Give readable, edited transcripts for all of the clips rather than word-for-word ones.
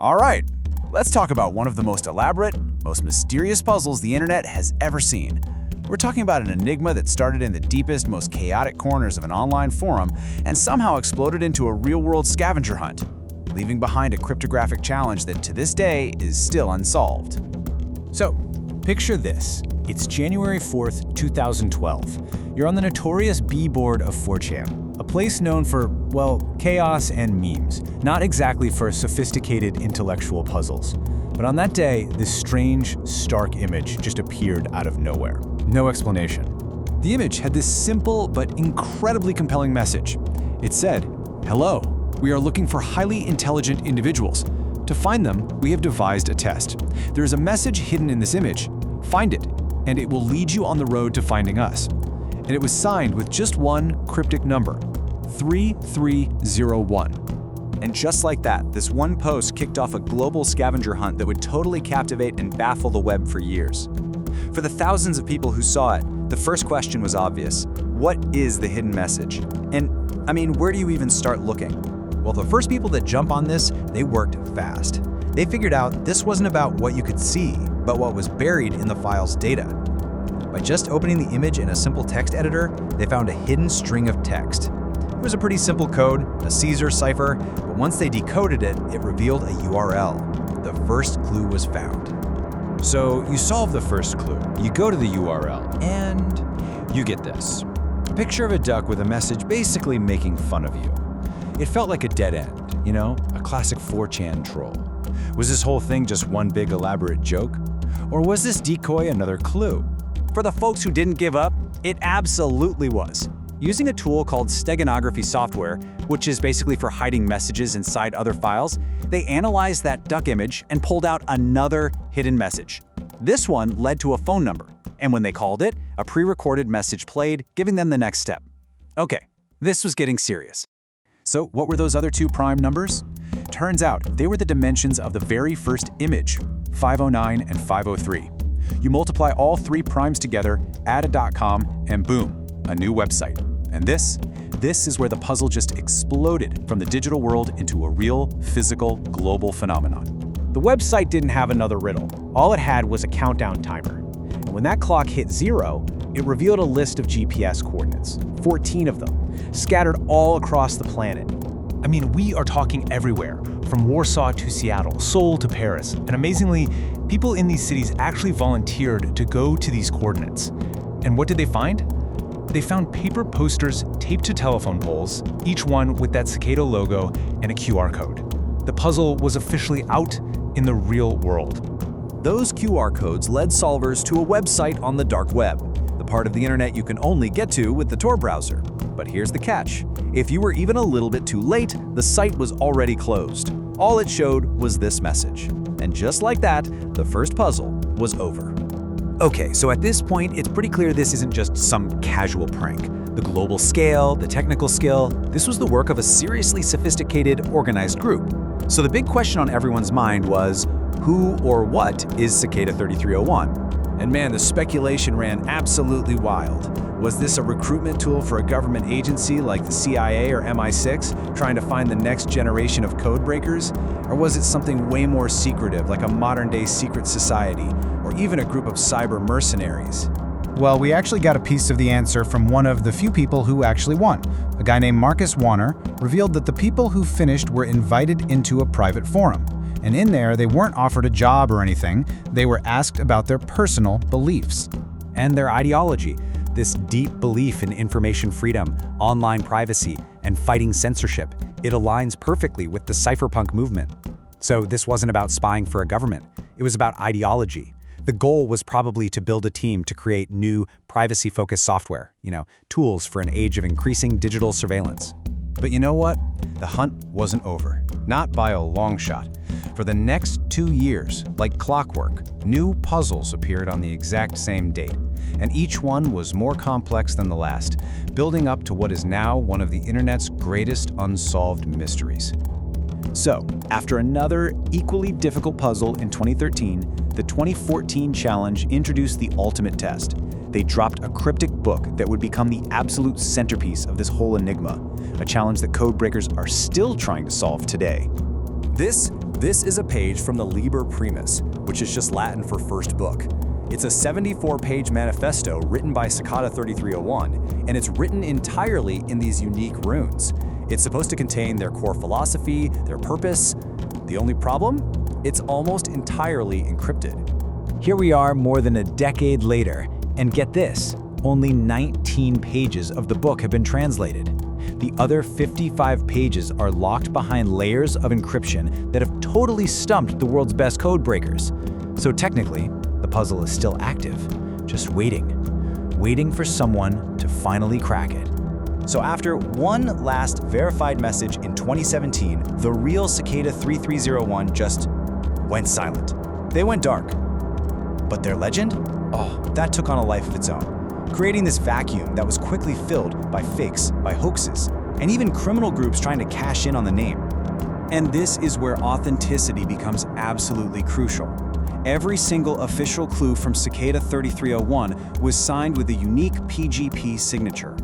All right, let's talk about one of the most elaborate, most mysterious puzzles the internet has ever seen. We're talking about an enigma that started in the deepest, most chaotic corners of an online forum and somehow exploded into a real-world scavenger hunt, leaving behind a cryptographic challenge that to this day is still unsolved. So, picture this. It's January 4th, 2012. You're on the notorious B board of 4chan, a place known for, well, chaos and memes, not exactly for sophisticated intellectual puzzles. But on that day, this strange, stark image just appeared out of nowhere. No explanation. The image had this simple but incredibly compelling message. It said, "Hello, we are looking for highly intelligent individuals. To find them, we have devised a test. There is a message hidden in this image. Find it, and it will lead you on the road to finding us." And it was signed with just one cryptic number, 3301. And just like that, this one post kicked off a global scavenger hunt that would totally captivate and baffle the web for years. For the thousands of people who saw it, the first question was obvious. What is the hidden message? And, where do you even start looking? Well, the first people that jump on this, they worked fast. They figured out this wasn't about what you could see, but what was buried in the file's data. By just opening the image in a simple text editor, they found a hidden string of text. It was a pretty simple code, a Caesar cipher, but once they decoded it, it revealed a URL. The first clue was found. So you solve the first clue, you go to the URL, and you get this. A picture of a duck with a message basically making fun of you. It felt like a dead end, a classic 4chan troll. Was this whole thing just one big elaborate joke? Or was this decoy another clue? For the folks who didn't give up, it absolutely was. Using a tool called steganography software, which is basically for hiding messages inside other files, they analyzed that duck image and pulled out another hidden message. This one led to a phone number, and when they called it, a pre-recorded message played, giving them the next step. Okay, this was getting serious. So what were those other two prime numbers? Turns out they were the dimensions of the very first image, 509 and 503. You multiply all three primes together, add a .com, and boom, a new website. And this is where the puzzle just exploded from the digital world into a real, physical, global phenomenon. The website didn't have another riddle. All it had was a countdown timer. And when that clock hit 0, it revealed a list of GPS coordinates, 14 of them, scattered all across the planet. We are talking everywhere, from Warsaw to Seattle, Seoul to Paris. And amazingly, people in these cities actually volunteered to go to these coordinates. And what did they find? They found paper posters taped to telephone poles, each one with that Cicada logo and a QR code. The puzzle was officially out in the real world. Those QR codes led solvers to a website on the dark web, the part of the internet you can only get to with the Tor browser. But here's the catch. If you were even a little bit too late, the site was already closed. All it showed was this message. And just like that, the first puzzle was over. Okay, so at this point, it's pretty clear this isn't just some casual prank. The global scale, the technical skill, this was the work of a seriously sophisticated, organized group. So the big question on everyone's mind was, who or what is Cicada 3301? And man, the speculation ran absolutely wild. Was this a recruitment tool for a government agency like the CIA or MI6, trying to find the next generation of code breakers? Or was it something way more secretive, like a modern-day secret society, or even a group of cyber mercenaries? Well, we actually got a piece of the answer from one of the few people who actually won. A guy named Marcus Warner revealed that the people who finished were invited into a private forum. And in there, they weren't offered a job or anything. They were asked about their personal beliefs. And their ideology, this deep belief in information freedom, online privacy, and fighting censorship. It aligns perfectly with the cypherpunk movement. So this wasn't about spying for a government. It was about ideology. The goal was probably to build a team to create new privacy-focused software, tools for an age of increasing digital surveillance. But you know what? The hunt wasn't over. Not by a long shot. For the next 2 years, like clockwork, new puzzles appeared on the exact same date. And each one was more complex than the last, building up to what is now one of the internet's greatest unsolved mysteries. So, after another equally difficult puzzle in 2013, the 2014 challenge introduced the ultimate test. They dropped a cryptic book that would become the absolute centerpiece of this whole enigma, a challenge that code breakers are still trying to solve today. This This is a page from the Liber Primus, which is just Latin for first book. It's a 74-page manifesto written by Cicada 3301, and it's written entirely in these unique runes. It's supposed to contain their core philosophy, their purpose. The only problem? It's almost entirely encrypted. Here we are more than a decade later, and get this, only 19 pages of the book have been translated. The other 55 pages are locked behind layers of encryption that have totally stumped the world's best code breakers. So technically, the puzzle is still active, just waiting for someone to finally crack it. So after one last verified message in 2017, the real Cicada 3301 just went silent. They went dark. But their legend? Oh, that took on a life of its own, creating this vacuum that was quickly filled by fakes, by hoaxes, and even criminal groups trying to cash in on the name. And this is where authenticity becomes absolutely crucial. Every single official clue from Cicada 3301 was signed with a unique PGP signature.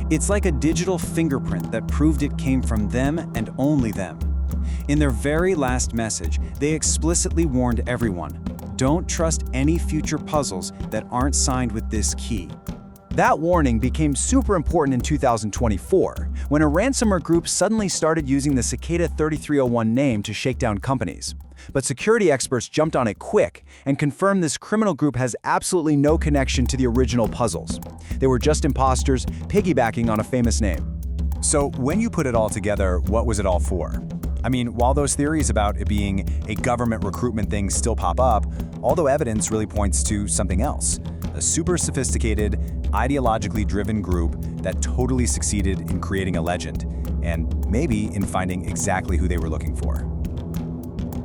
It's like a digital fingerprint that proved it came from them and only them. In their very last message, they explicitly warned everyone, don't trust any future puzzles that aren't signed with this key. That warning became super important in 2024, when a ransomware group suddenly started using the Cicada 3301 name to shake down companies. But security experts jumped on it quick and confirmed this criminal group has absolutely no connection to the original puzzles. They were just imposters piggybacking on a famous name. So when you put it all together, what was it all for? I mean, while those theories about it being a government recruitment thing still pop up, all the evidence really points to something else. A super sophisticated, ideologically driven group that totally succeeded in creating a legend, and maybe in finding exactly who they were looking for.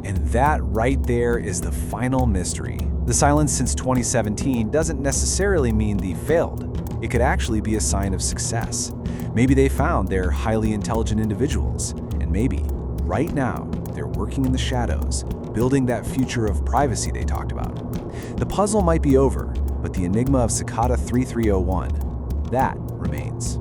And that right there is the final mystery. The silence since 2017 doesn't necessarily mean they failed. It could actually be a sign of success. Maybe they found they're highly intelligent individuals, and maybe, right now, they're working in the shadows, building that future of privacy they talked about. The puzzle might be over, but the enigma of Cicada 3301, that remains.